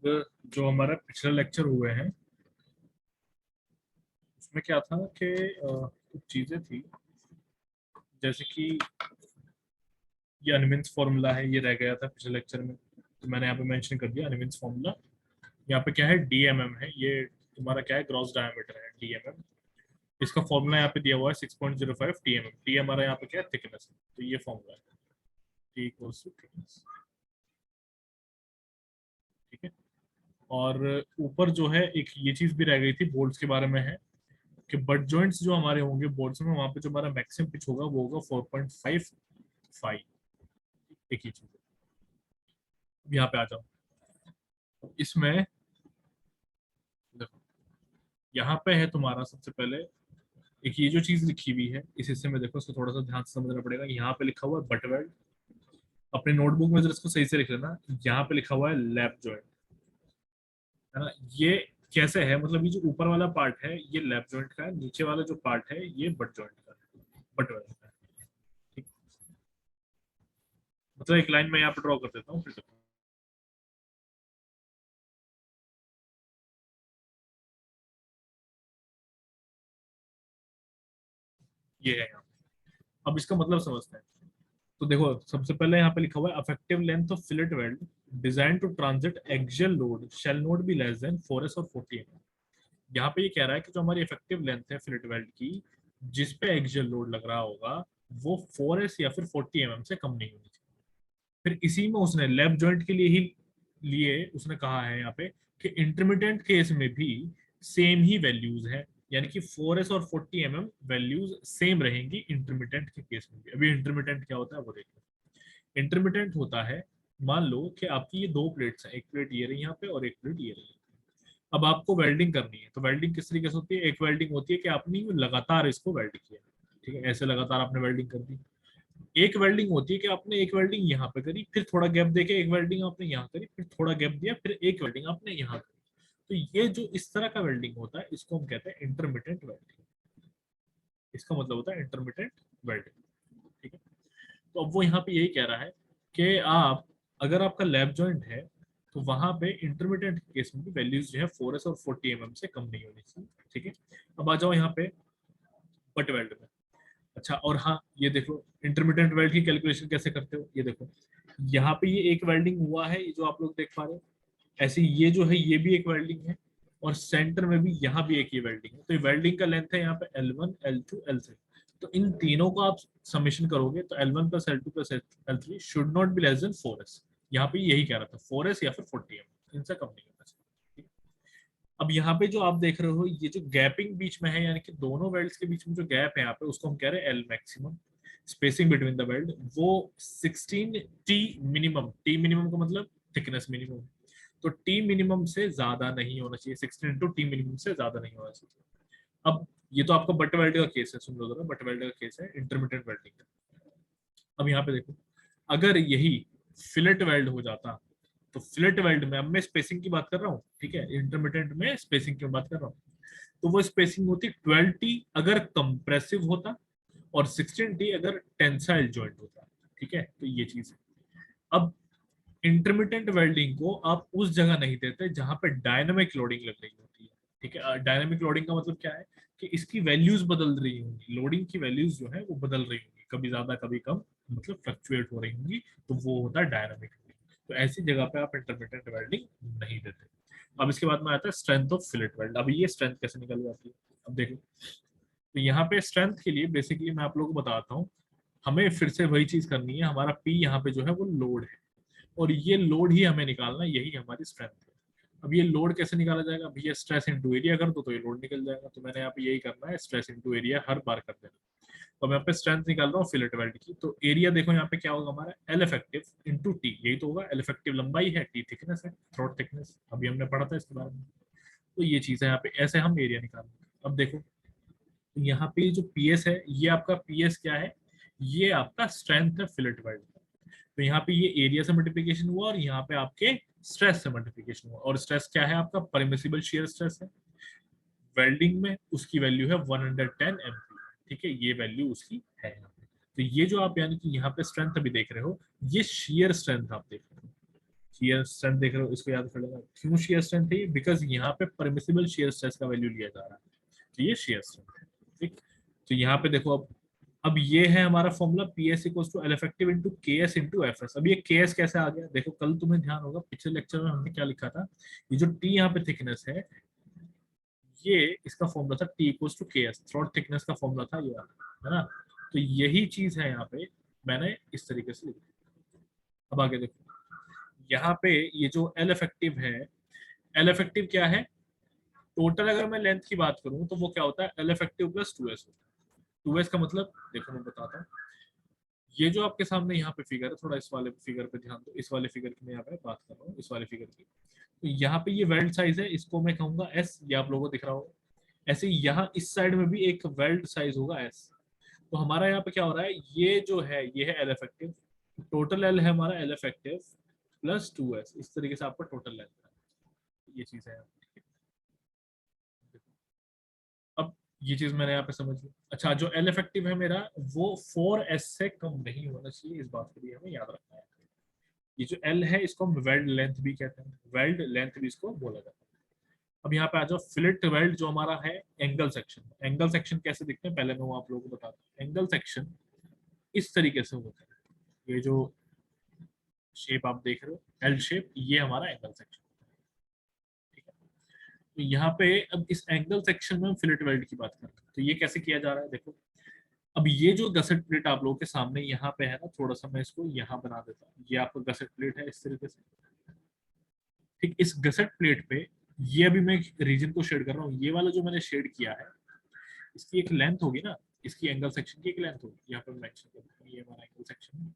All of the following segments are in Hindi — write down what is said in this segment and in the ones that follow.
जो हमारा पिछला लेक्चर हुए हैं उसमें क्या था कि कुछ चीजें थी, जैसे कि ये अनविन्स फॉर्मूला है, ये रह गया था पिछले लेक्चर में, तो मैंने यहाँ पे मेंशन कर दिया अनविन्स फॉर्मूला। यहाँ पे क्या है, डीएमएम है, ये तुम्हारा क्या है, ग्रॉस डायमीटर है डीएमएम। इसका फॉर्मूला यहाँ पे दिया हुआ है 6.05 टीएमएम। टी हमारा यहाँ पे क्या है, थिकनेस है, तो ये फॉर्मूला है, टी इक्वल्स टू थिकनेस। ठीक है। और ऊपर जो है एक ये चीज भी रह गई थी, बोल्ट्स के बारे में है कि बट जॉइंट्स जो हमारे होंगे बोल्ट्स में, वहां पे जो हमारा मैक्सिमम पिच होगा वो होगा 4.55। एक ही चीज है। अब यहाँ पे आ जाओ, इसमें देखो, यहाँ पे है तुम्हारा सबसे पहले एक ये जो चीज लिखी हुई है इस हिस्से में, देखो इसको थोड़ा सा ध्यान से समझना पड़ेगा। यहाँ पे लिखा हुआ है बट वेल्ड, अपने नोटबुक में जरा इसको सही से लिख लेना। यहाँ पे लिखा हुआ है लैप जॉइंट, है ना। ये कैसे है, मतलब ये जो ऊपर वाला पार्ट है ये लैप जॉइंट का है, नीचे वाला जो पार्ट है ये बट जॉइंट का है, बट वेल्ड का है। ठीक। मतलब एक लाइन में यहाँ पे ड्रॉ कर देता हूँ फिर से। ये है यहाँ, अब इसका मतलब समझते हैं। तो देखो सबसे पहले यहाँ पे लिखा हुआ है effective length of fillet weld design to transit axial load shall not be less than 4s और 40 mm। यहाँ पे ये कह रहा है कि जो हमारी इफेक्टिव लेंथ है फिलेट वेल्ड की, जिस पे एक्सियल लोड लग रहा होगा, वो 4s या फिर 40 mm से कम नहीं होनी चाहिए। फिर इसी में उसने लैप जॉइंट के लिए उसने कहा है यहाँ पे कि इंटरमीडिएट केस में भी सेम ही वैल्यूज है, यानी कि 4s और 40 mm वैल्यूज सेम रहेंगी इंटरमीडिएट के केस में भी। अभी इंटरमीडिएट क्या होता है वो देखो। इंटरमीडिएट होता है, मान लो कि आपकी ये दो प्लेट्स हैं, एक प्लेट ये रही यहाँ पे और एक प्लेट ये रही। अब आपको वेल्डिंग करनी है, तो वेल्डिंग किस तरीके से होती है, एक वेल्डिंग होती है कि आपने लगातार इसको वेल्ड किया, ठीक है, ऐसे लगातार आपने वेल्डिंग कर दी। एक वेल्डिंग होती है कि आपने एक वेल्डिंग यहाँ पे करी, फिर थोड़ा गैप देके एक वेल्डिंग आपने यहाँ करी, फिर थोड़ा गैप दिया, फिर एक वेल्डिंग आपने यहाँ करी। तो ये जो इस तरह का वेल्डिंग होता है इसको हम कहते हैं इंटरमीडिएट वेल्डिंग। इसका मतलब होता है इंटरमीडिएट वेल्डिंग। ठीक है। तो अब वो यहाँ पे यही कह रहा है कि आप, अगर आपका लैप जॉइंट है तो वहां पे इंटरमीडिएट केस में भी वैल्यूज जो है 4s और 40 mm से कम नहीं होनी चाहिए। ठीक है। अब आ जाओ यहाँ पे बट वेल्ड में। अच्छा, और हाँ ये देखो इंटरमीडिएट वेल्ड की कैलकुलेशन कैसे करते हो, ये देखो यहाँ पे ये एक वेल्डिंग हुआ है, ये जो आप लोग देख पा रहे हो, ऐसे ये जो है ये भी एक वेल्डिंग है, और सेंटर में भी यहाँ भी एक ये वेल्डिंग है। तो ये वेल्डिंग का लेंथ है यहाँ पे L1 L2 L3। तो इन तीनों को आप समेशन करोगे तो L1 plus L2 plus L3 should not be less than 4s। यहाँ पे यही कह रहा था 4s या फिर 40 mm, इनसे कम नहीं होना चाहिए। अब यहाँ पे जो आप देख रहे हो ये जो गैपिंग बीच में है, यानी कि दोनों वेल्ड्स के बीच में जो गैप है यहाँ पे, उसको हम कह रहे हैं L maximum, spacing between the weld, वो 16 टी मिनिमम। टी मिनिमम का मतलब थिकनेस मिनिमम, तो टी मिनिमम से ज्यादा नहीं होना चाहिए, 16 इंटू टी मिनिमम से ज्यादा नहीं होना चाहिए। अब ये तो आपका बट वेल्ड का केस है, सुन लो जरा, बट वेल्ड का केस है इंटरमीडिएट वेल्डिंग का। अब यहाँ पे देखो, अगर यही फिलेट वेल्ड हो जाता, तो फिलेट वेल्ड में, अब मैं स्पेसिंग की बात कर रहा हूँ, ठीक है, इंटरमीडिएट में स्पेसिंग की बात कर रहा हूँ, तो वो स्पेसिंग होती 12t अगर कंप्रेसिव होता, और 16t अगर टेंसाइल जॉइंट होता। ठीक है, तो ये चीज है। अब इंटरमीडिएट वेल्डिंग को आप उस जगह नहीं देते जहां पे डायनामिक लोडिंग लग रही होती है। ठीक है, डायनामिक लोडिंग का मतलब क्या है कि इसकी वैल्यूज बदल रही होंगी, लोडिंग की वैल्यूज जो है वो बदल रही होंगी, कभी ज्यादा कभी कम, मतलब फ्लक्चुएट हो रही होंगी, तो वो होता है डायनामिक लोडिंग। तो ऐसी जगह पे आप इंटरमीडिएट वेल्डिंग नहीं देते। अब इसके बाद में आता है स्ट्रेंथ ऑफ फिलेट वेल्ड। अब ये स्ट्रेंथ कैसे निकल जाती है, अब देखो। तो यहाँ पे स्ट्रेंथ के लिए बेसिकली मैं आप लोगों को बताता हूँ, हमें फिर से वही चीज करनी है। हमारा पी यहाँ पे जो है वो लोड है, और ये लोड ही हमें निकालना है, यही हमारी स्ट्रेंथ है। अब ये लोड कैसे निकाला जाएगा, अब ये स्ट्रेस इनटू एरिया कर दो तो ये लोड निकल जाएगा। तो मैंने यहाँ पे यही करना है, स्ट्रेस इनटू एरिया हर बार कर देना। तो मैं यहाँ पे स्ट्रेंथ निकाल रहा हूँ फिलेट वेल्ड की, तो एरिया देखो यहाँ पे क्या होगा हमारा, एल इफेक्टिव इंटू टी, यही तो होगा। एल इफेक्टिव लंबाई है, टी थिकनेस है, थ्रोट थिकनेस, अभी हमने पढ़ा था इसके बारे में। तो ये चीज है यहाँ पे, ऐसे हम एरिया निकालेंगे। अब देखो यहाँ पे जो पीएस है, ये आपका पीएस क्या है, ये आपका स्ट्रेंथ है फिलेट वेल्ड। तो यहाँ पे ये एरिया से मल्टीप्लीकेशन हुआ, और यहाँ पे आपके स्ट्रेस से मल्टीप्लीकेशन हुआ, और स्ट्रेस क्या है आपका, परमिसिबल शियर स्ट्रेस है। वेल्डिंग में उसकी वैल्यू है 110 MPa। ठीक है, ये वैल्यू उसकी है यहाँ पे। तो ये जो आप यानी कि यहाँ पे स्ट्रेंथ अभी देख रहे हो, ये शियर स्ट्रेंथ आप देख रहे हो। शियर स्ट्रेंथ देख रहे हो, इसको याद कर लेना। क्यों शियर स्ट्रेंथ है? बिकॉज यहाँ पे परमिसिबल शियर स्ट्रेस का वैल्यू लिया जा रहा है, तो ये शियर स्ट्रेंथ है। ठीक, तो यहाँ पे देखो अब ये है हमारा formula p s equal to l effective into k s into f s. अब ये के एस कैसे आ गया? देखो कल तुम्हें ध्यान होगा पिछले लेक्चर में हमने क्या लिखा था, ये जो टी यहाँ पे थिकनेस है, ये इसका फॉर्मूला था टी इक्वल टू के एस, थ्रोट थिकनेस का फॉर्मूला था ये, है ना? तो यही चीज है यहाँ पे, मैंने इस तरीके से लिखा। अब आगे देखो, यहाँ पे ये जो एल इफेक्टिव है, एल इफेक्टिव क्या है? टोटल अगर मैं लेंथ की बात करूं तो वो क्या होता है? एल इफेक्टिव प्लस 2s होता है। 2s का मतलब देखो मैं बताता हूँ, ये जो आपके सामने यहाँ पे फिगर है, थोड़ा इस वाले फिगर पे ध्यान दो, इस वाले फिगर की मैं यहाँ पे बात कर रहा हूँ, इस वाले फिगर की। तो यहाँ पे ये वेल्ड साइज है, इसको मैं कहूंगा एस, ये आप लोगों को दिख रहा होगा। ऐसे ही यहाँ इस साइड में भी एक वेल्ड साइज होगा एस। तो हमारा यहाँ पे क्या हो रहा है, ये जो है ये है एल इफेक्टिव, टोटल एल है हमारा एल इफेक्टिव प्लस 2s, इस तरीके से आपका टोटल लेंथ है, ये चीज है। अब ये चीज मैंने यहाँ पे समझ ली। अच्छा, जो एल इफेक्टिव है मेरा वो 4s से कम नहीं होना चाहिए, इस बात के लिए हमें याद रखना है। ये जो एल है इसको हम वेल्ड लेंथ भी कहते हैं, वेल्ड लेंथ भी इसको बोला जाता है। अब यहाँ पे आ जाओ, फिलेट वेल्ड जो हमारा है एंगल सेक्शन। एंगल सेक्शन कैसे दिखते हैं पहले मैं वो आप लोगों को बताता हूँ। एंगल सेक्शन इस तरीके से होता है, ये जो शेप आप देख रहे हो एल शेप, ये हमारा एंगल सेक्शन। ठीक है, तो यहाँ पे अब इस एंगल सेक्शन में हम फिलेट वेल्ड की बात करते हैं, तो ये कैसे किया जा रहा है देखो। अब ये जो गसेट प्लेट आप लोगों के सामने यहाँ पे है ना, थोड़ा सा मैं इसको यहाँ बना देता हूँ, ये आपका गसेट प्लेट है इस तरीके से। ठीक, इस गसेट प्लेट पे ये अभी मैं रीजन को शेड कर रहा हूँ, ये वाला जो मैंने शेड किया है इसकी एक लेंथ होगी ना, इसकी एंगल सेक्शन की एक लेंथ होगी, यहाँ पे मेंशन कर दूंगा, ये हमारा एंगल सेक्शन है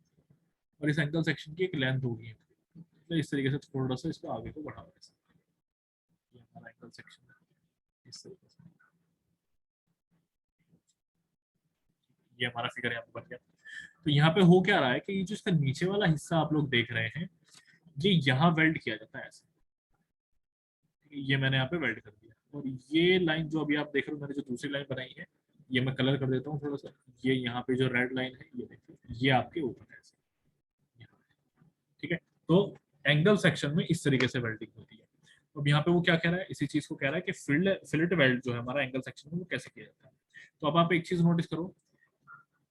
और इस एंगल सेक्शन की एक लेंथ होगी। तो इस तरीके से थोड़ा सा इसको आगे को बढ़ाओ, ये हमारा एंगल सेक्शन है इस तरीके से, ये हमारा फिगर यहाँ पे बन गया। तो यहाँ पे हो क्या रहा है कि ये जो इसका नीचे वाला हिस्सा आप लोग देख रहे हैं, ये यहाँ वेल्ड किया जाता है ऐसे, ये मैंने यहाँ पे वेल्ड कर दिया। और ये लाइन जो अभी आप देख रहे हो, मैंने जो दूसरी लाइन बनाई है, ये मैं कलर कर देता हूँ थोड़ा सा, ये यहाँ पे जो रेड लाइन है ये देखिए, ये आपके ऊपर है ऐसे। ठीक है, तो एंगल सेक्शन में इस तरीके से वेल्डिंग होती है। अब यहाँ पे वो क्या कह रहा है, इसी चीज को कह रहा है कि फिलेट वेल्ड जो है हमारा एंगल सेक्शन में, वो कैसे किया जाता है। तो अब आप एक चीज नोटिस करो,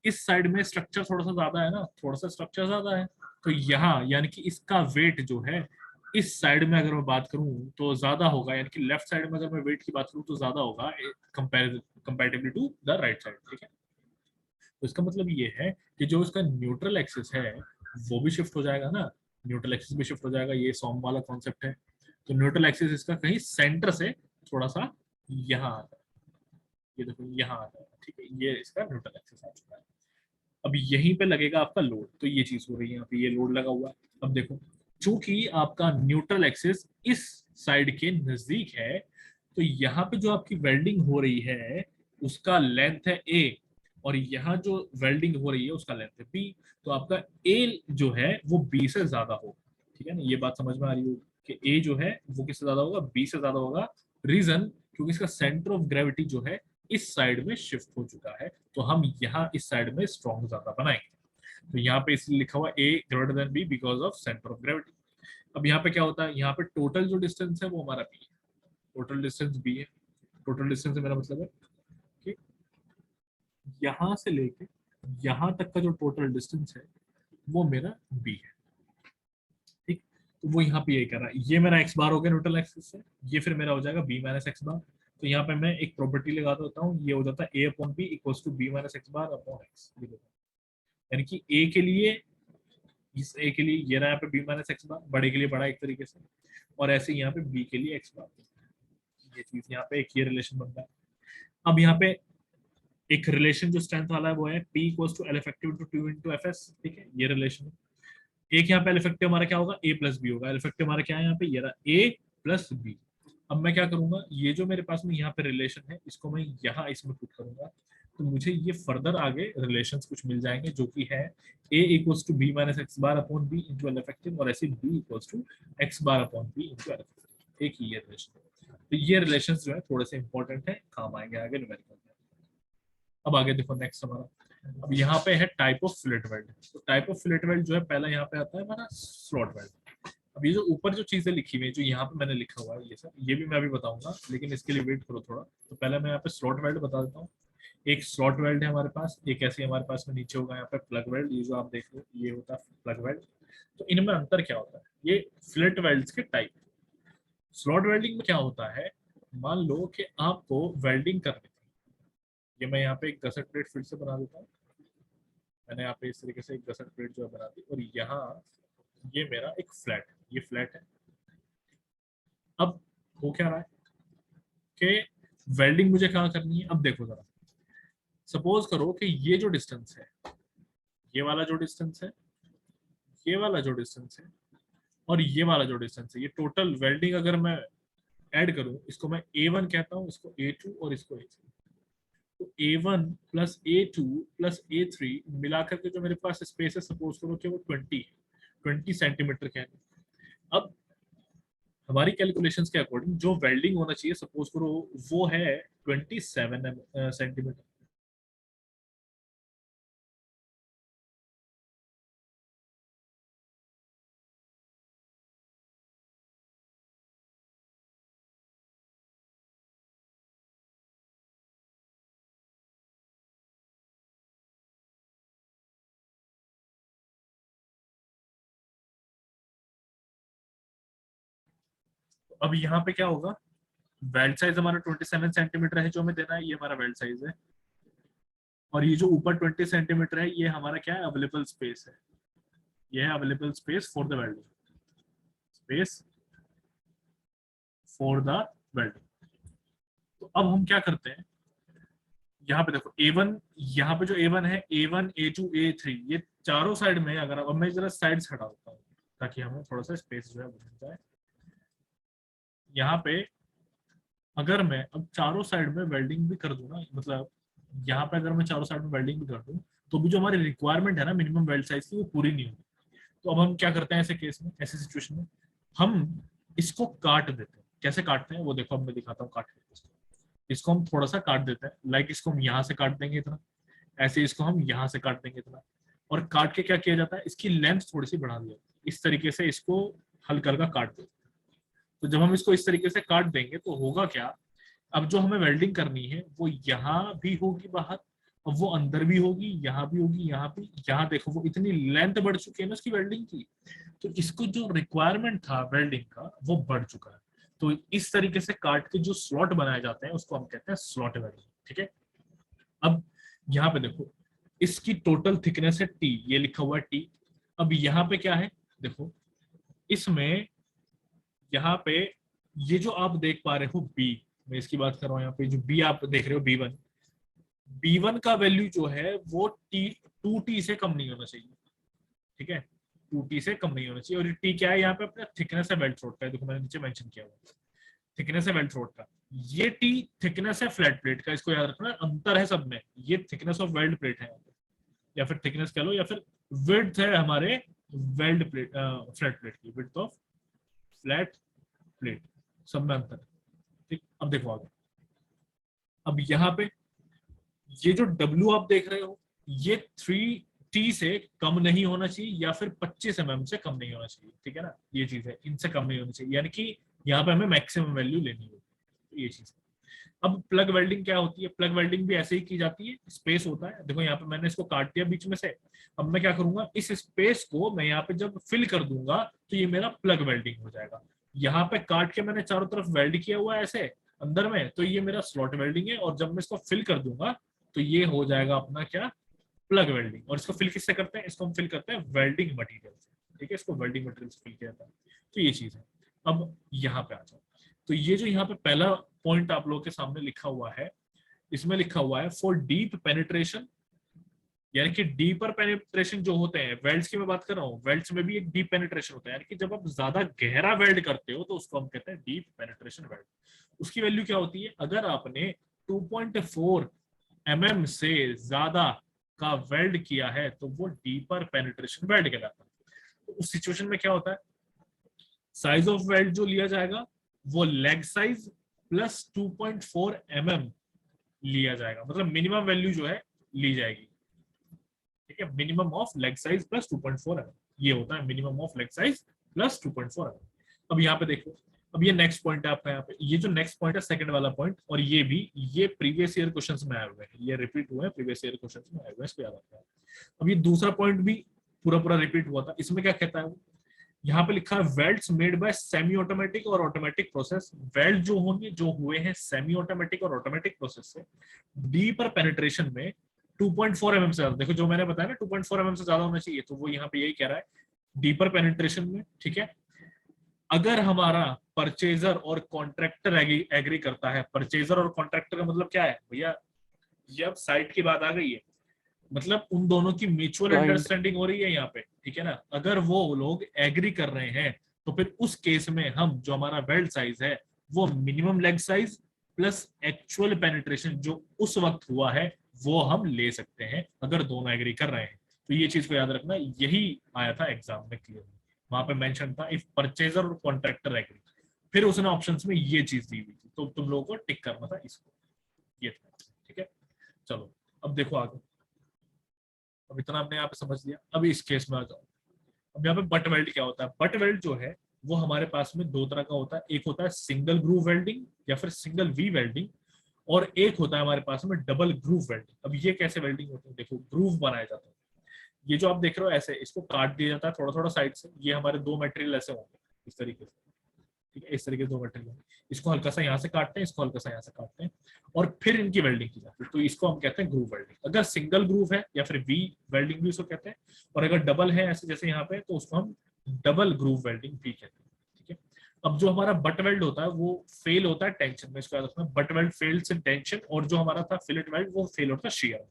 इस साइड में स्ट्रक्चर थोड़ा सा ज्यादा है ना, थोड़ा सा स्ट्रक्चर ज्यादा है, तो यहाँ यानी कि इसका वेट जो है इस साइड में अगर मैं बात करूं तो ज्यादा होगा, यानी कि लेफ्ट साइड में अगर मैं वेट की बात करूं तो ज्यादा होगा comparatively to the right side. ठीक है, तो इसका मतलब ये है कि जो इसका न्यूट्रल एक्सिस है वो भी शिफ्ट हो जाएगा ना, न्यूट्रल एक्सिस भी शिफ्ट हो जाएगा, ये सॉम वाला कॉन्सेप्ट है। तो न्यूट्रल एक्सिस इसका कहीं सेंटर से थोड़ा सा यहाँ आता है, ये देखो यहाँ आता है। ठीक है, ये इसका न्यूट्रल एक्सिस आ चुका है। अब यहीं पे लगेगा आपका लोड, तो ये चीज हो रही है यहाँ पे, ये लोड लगा हुआ है। अब देखो, चूंकि आपका न्यूट्रल एक्सिस इस साइड के नजदीक है, तो यहाँ पे जो आपकी वेल्डिंग हो रही है उसका लेंथ है ए, और यहाँ जो वेल्डिंग हो रही है उसका लेंथ है बी, तो आपका ए जो है वो बी से ज्यादा होगा। ठीक है ना, ये बात समझ में आ रही हो कि ए जो है वो किससे ज्यादा होगा, बी से ज्यादा होगा। रीजन, क्योंकि इसका सेंटर ऑफ ग्रेविटी जो है इस साइड में शिफ्ट हो चुका है, तो हम यहाँ इस साइड में स्ट्रॉन्ग ज्यादा बनाएंगे। तो यहाँ पे इसलिए लिखा हुआ a greater than b because of centre of gravity. अब यहाँ पे क्या होता है, यहाँ पे टोटल जो डिस्टेंस है वो हमारा बी है, टोटल डिस्टेंस बी है। टोटल डिस्टेंस से मेरा मतलब है कि यहाँ से लेके यहाँ तक का जो टोटल डिस्टेंस है वो मेरा बी है। ठीक, तो वो यहाँ पे ये कह रहा है, ये मेरा एक्स बार हो गया न्यूट्रल एक्सिस से, ये फिर मेरा हो जाएगा बी माइनस एक्स बार। तो यहाँ पे मैं एक प्रॉपर्टी लगा देता हूँ, ये हो जाता है a upon b equals to b minus x bar upon x. यानी कि ए के लिए, इस ए के लिए ये रहा यहाँ पे बी माइनस एक्स बार, बड़े के लिए बड़ा एक तरीके से, और ऐसे यहाँ पे बी के लिए एक्स बार, ये चीज यहाँ पे एक ये रिलेशन बनता है। अब यहाँ पे एक रिलेशन जो स्ट्रेंथ वाला है वो है P equals to L effective to 2 into FS। ठीक है, ये रिलेशन है। एक यहाँ पे L इफेक्टिव हमारा क्या होगा, A प्लस बी होगा। L इफेक्टिव हमारा क्या है यहाँ पे, ये रहा A प्लस बी। अब मैं क्या करूंगा, ये जो मेरे पास में यहाँ पे रिलेशन है इसको मैं यहाँ इसमें पुट करूंगा, तो मुझे ये फर्दर आगे रिलेशंस कुछ मिल जाएंगे जो कि है A equals to b minus x bar upon b into l effective, और ऐसे B equals to x bar upon b into l effective. एक ही ये रिलेशन है। तो ये रिलेशन जो है थोड़े से इंपॉर्टेंट है, काम आएंगे आगे न्यूमेरिकल में। अब आगे देखो नेक्स्ट हमारा, अब यहाँ पे है टाइप ऑफ फिलेट वेल्ड। तो टाइप ऑफ फिलेट वेल्ड जो है पहला यहाँ पे आता है हमारा स्लॉट वेल्ड। अब ये जो ऊपर जो चीजें लिखी हुई है, जो यहाँ पे मैंने लिखा हुआ है ये सब, ये भी मैं अभी बताऊंगा, लेकिन इसके लिए वेट करो थोड़ा। तो पहले मैं यहाँ पे स्लॉट वेल्ड बता देता हूँ। एक स्लॉट वेल्ड है हमारे पास, एक ऐसे हमारे पास में नीचे होगा यहाँ पे प्लग वेल्ड, ये जो आप देख रहे हो ये होता है प्लग वेल्ड। तो इनमें अंतर क्या होता है, ये फिलेट वेल्ड्स के टाइप। स्लॉट वेल्डिंग में क्या होता है, मान लो कि आपको वेल्डिंग करनी थी, ये मैं यहाँ पे एक गसट प्लेट फिर से बना देता हूँ। मैंने यहाँ पे इस तरीके से एक गसट प्लेट जो है बना दी, और यहाँ ये मेरा एक फ्लैट, ये फ्लैट है। अब हो क्या रहा है कि वेल्डिंग मुझे कहाँ करनी है, अब देखो जरा। सपोज करो कि ये जो डिस्टेंस है, ये वाला जो डिस्टेंस है, ये वाला जो डिस्टेंस है, और ये वाला जो डिस्टेंस है, ये टोटल वेल्डिंग अगर मैं ऐड करूं, इसको मैं A1 कहता हूं, इसको A2 और इसको A3। तो A1 plus A2 plus A3 मिलाकर के जो मेरे पास स्पेस है, सपोज करो कि वो 20 सेंटीमीटर का है। अब हमारी कैलकुलेशंस के अकॉर्डिंग जो वेल्डिंग होना चाहिए, सपोज करो वो है 27 सेंटीमीटर। अब यहाँ पे क्या होगा, वेल्ड साइज हमारा 27 सेंटीमीटर है जो हमें देना है, ये हमारा वेल्ड साइज है। और ये जो ऊपर 20 सेंटीमीटर है, ये हमारा क्या है, अवेलेबल स्पेस है। ये है available space for the welding, space for the welding. तो अब हम क्या करते हैं, यहाँ पे देखो A1, यहाँ पे जो A1 है, A1 A2 A3, ये चारों साइड में, अगर अब मैं जरा साइड हटा देता हूँ ताकि हमें थोड़ा सा स्पेस जो है मिल जाए। यहाँ पे अगर मैं अब चारों साइड में वेल्डिंग भी कर दूं ना, मतलब यहाँ पे अगर मैं चारों साइड में वेल्डिंग भी कर दूं, तो भी जो हमारी रिक्वायरमेंट है ना मिनिमम वेल्ड साइज की, वो पूरी नहीं होगी। तो अब हम क्या करते हैं ऐसे केस में, ऐसे सिचुएशन में हम इसको काट देते हैं। कैसे काटते हैं वो देखो, अब मैं दिखाता हूँ काट के इसको। इसको हम थोड़ा सा काट देते हैं, लाइक इसको हम यहाँ से काट देंगे इतना, ऐसे इसको हम यहाँ से काट देंगे इतना। और काट के क्या किया जाता है, इसकी लेंथ थोड़ी सी बढ़ा दी जाती है, इस तरीके से इसको हल्का हल्का काट देते हैं। तो जब हम इसको इस तरीके से काट देंगे तो होगा क्या, अब जो हमें वेल्डिंग करनी है वो यहाँ भी होगी बाहर, अब वो अंदर भी होगी, यहाँ भी होगी, यहाँ भी। यहाँ देखो वो इतनी लेंथ बढ़ चुकी है ना उसकी वेल्डिंग की, तो इसको जो रिक्वायरमेंट था वेल्डिंग का वो बढ़ चुका है। तो इस तरीके से काट के जो स्लॉट बनाए जाते हैं उसको हम कहते हैं स्लॉट वेल्डिंग। ठीक है, अब यहाँ पे देखो, इसकी टोटल थिकनेस है T, ये लिखा हुआ है T। अब यहाँ पे क्या है, देखो इसमें, यहाँ पे ये जो आप देख पा रहे हो B, मैं इसकी बात कर रहा हूँ, यहाँ पे जो B आप देख रहे हो B1, B1 का वैल्यू जो है वो T 2T से कम नहीं होना चाहिए। ठीक है, 2T से कम नहीं होना चाहिए। और ये T क्या है, यहाँ पे अपना थिकनेस है वेल्ड थ्रोट का, देखो मैंने नीचे मेंशन किया हुआ, थिकनेस है वेल्ड थ्रोट का। ये T थिकनेस है फ्लैट प्लेट का, इसको याद रखना, अंतर है सब में। ये थिकनेस ऑफ वेल्ड प्लेट है, या फिर थिकनेस कह लो, या फिर विड्थ है हमारे वेल्ड प्लेट, फ्लैट प्लेट की विड्थ ऑफ फ्लैट प्लेट, सब में अंतर है। ठीक, अब देखो आगे, अब यहाँ पे ये जो W आप देख रहे हो, ये 3T से कम नहीं होना चाहिए, या फिर 25 mm से कम नहीं होना चाहिए। ठीक है ना, ये चीज है, इनसे कम नहीं होनी चाहिए, यानी कि यहाँ पे हमें मैक्सिमम वैल्यू लेनी होगी, ये चीज। अब प्लग वेल्डिंग क्या होती है, प्लग वेल्डिंग भी ऐसे ही की जाती है, स्पेस होता है। देखो यहाँ पे मैंने इसको काट दिया बीच में से, अब मैं क्या करूंगा, इस स्पेस को मैं यहाँ पे जब फिल कर दूंगा तो ये मेरा प्लग वेल्डिंग हो जाएगा। यहाँ पे काट के मैंने चारों तरफ वेल्ड किया हुआ है ऐसे अंदर में, तो ये मेरा स्लॉट वेल्डिंग है। और जब मैं इसको फिल कर दूंगा तो ये हो जाएगा अपना क्या, प्लग वेल्डिंग। और इसको फिल किससे करते हैं, इसको हम फिल करते हैं वेल्डिंग मटेरियल से। ठीक है, इसको वेल्डिंग मटेरियल से फिल किया जाता है। तो ये चीज है। अब यहाँ पे आ जाओ, तो ये जो यहाँ पे पहला पॉइंट आप लोगों के सामने लिखा हुआ है, इसमें लिखा हुआ है फॉर डीप पेनिट्रेशन, यानी कि डीपर पेनिट्रेशन जो होते हैं वेल्ड्स की मैं बात कर रहा हूँ, वेल्ड्स में भी एक डीप पेनिट्रेशन होता है, यानी कि जब आप ज्यादा गहरा वेल्ड करते हो तो उसको हम कहते हैं डीप पेनिट्रेशन वेल्ड। उसकी वैल्यू क्या होती है, अगर आपने 2.4 mm से ज्यादा का वेल्ड किया है तो वो डीपर पेनिट्रेशन वेल्ड कहलाता है। तो उस सिचुएशन में क्या होता है, साइज ऑफ वेल्ड जो लिया जाएगा वो लेग साइज प्लस 2.4 mm लिया जाएगा, मतलब मिनिमम वैल्यू जो है ली जाएगी। ठीक है, minimum of leg size plus 2.4 mm, ये होता है minimum of leg size plus 2.4 mm। अब यहाँ पे देखो, अब ये नेक्स्ट पॉइंट है आपका, यहाँ पे ये जो नेक्स्ट पॉइंट है सेकंड वाला पॉइंट, और ये भी ये प्रीवियस ईयर क्वेश्चंस में आए हुए हैं, ये रिपीट हुए हैं प्रीवियस ईयर क्वेश्चंस में आए हुए हैं, इसको याद रखना है। अब ये दूसरा पॉइंट भी पूरा पूरा रिपीट हुआ था, इसमें क्या कहता है, यहाँ पे लिखा है welds made by semi automatic और ऑटोमेटिक प्रोसेस। वेल्ड जो होंगे, जो हुए हैं सेमी ऑटोमेटिक और ऑटोमेटिक प्रोसेस से, डीपर पेनिट्रेशन में 2.4 mm से ज्यादा, देखो जो मैंने बताया ना 2.4 mm से ज्यादा होना चाहिए, तो वो यहाँ पे यही कह रहा है डीपर पेनिट्रेशन में, ठीक है। अगर हमारा परचेजर और कॉन्ट्रैक्टर एग्री करता है, परचेजर और कॉन्ट्रैक्टर का मतलब क्या है भैया, ये अब साइट की बात आ गई है, मतलब उन दोनों की म्यूचुअल अंडरस्टैंडिंग हो रही है यहाँ पे, ठीक है ना। अगर वो लोग एग्री कर रहे हैं तो फिर उस केस में हम जो हमारा वेल्ड साइज है वो minimum leg size plus actual penetration जो उस वक्त हुआ है वो हम ले सकते हैं, अगर दोनों एग्री कर रहे हैं। तो ये चीज को याद रखना, यही आया था एग्जाम में क्लियर, वहां पे मेंशन था इफ परचेजर और कॉन्ट्रैक्टर एग्री, फिर उसने ऑप्शंस में ये चीज दी हुई थी, तो तुम लोगों को टिक करना था इसको, ये था, ठीक है। चलो अब देखो आगे, अब इतना हमने यहाँ पे समझ लिया, अब इस केस में आ जाओ। अब यहाँ पे बट वेल्ड क्या होता है, बट वेल्ड जो है वो हमारे पास में दो तरह का होता है, एक होता है सिंगल ग्रूव वेल्डिंग या फिर सिंगल वी वेल्डिंग, और एक होता है हमारे पास में डबल ग्रूव वेल्डिंग। अब ये कैसे वेल्डिंग होती है, देखो ग्रूव बनाया जाता है, ये जो आप देख रहे हो ऐसे, इसको काट दिया जाता है थोड़ा थोड़ा साइड से, ये हमारे दो मटेरियल ऐसे होंगे इस तरीके से, ठीक है, इस तरीके से दो मटेरियल, इसको हल्का सा यहाँ से काटते हैं, इसको हल्का सा यहाँ से काटते हैं, और फिर इनकी वेल्डिंग की जाती है, तो इसको हम कहते हैं ग्रूव वेल्डिंग। अगर सिंगल ग्रूव है या फिर वी वेल्डिंग भी उसको कहते हैं, और अगर डबल है ऐसे जैसे यहाँ पे, तो उसको हम डबल ग्रूव वेल्डिंग भी कहते हैं, ठीक है। अब जो हमारा बट वेल्ड होता है वो फेल होता है टेंशन में, इसको याद रखना, butt weld fails in tension, और जो हमारा था फिलेट वेल्ड वो फेल होता है शियर।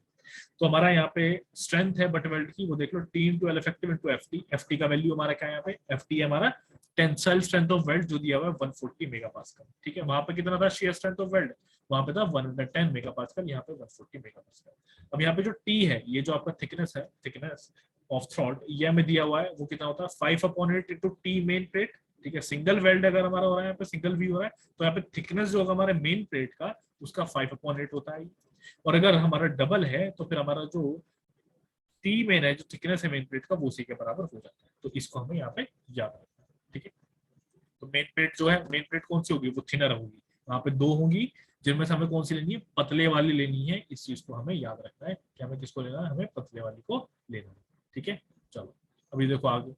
तो हमारा यहाँ पे स्ट्रेंथ है बट वेल्ड की, वो देख लो t into l effective into f t, f t का वैल्यू हमारा क्या है यहाँ पे, एफ टी है हमारा टेंसाइल स्ट्रेंथ ऑफ वेल्ड जो दिया हुआ है 140 मेगापास्कल, ठीक है। वहां पे कितना था शियर स्ट्रेंथ ऑफ वेल्ड, वहां पे था 110 मेगापास्कल, यहाँ पे 140 मेगापास्कल। अब यहाँ पे जो टी है, ये जो आपका थिकनेस है, थिकनेस ऑफ थ्रॉट, ये हमें दिया हुआ है, वो कितना होता है 5/8 इंटू टी मेन प्लेट, ठीक है। सिंगल वेल्ड अगर हमारा हो रहा है यहाँ पे, सिंगल वी हो रहा है, तो यहाँ पे थिकनेस जो होगा हमारे मेन प्लेट का उसका 5/8 होता है, और अगर हमारा डबल है तो फिर हमारा जो टी मेन है, जो थिकनेस है मेन प्लेट का, वो उसी के बराबर हो जाता है, तो इसको हमें यहाँ पे याद रखना है, ठीक है। तो मेन प्लेट जो है, मेन प्लेट कौन सी होगी, वो थिनर होगी, वहां पे दो होंगी, जिनमें से हमें कौन सी लेनी है, पतले वाली लेनी है, इस चीज को हमें याद रखना है कि हमें किसको लेना है, हमें पतले वाली को लेना है, ठीक है। चलो अभी देखो आगे,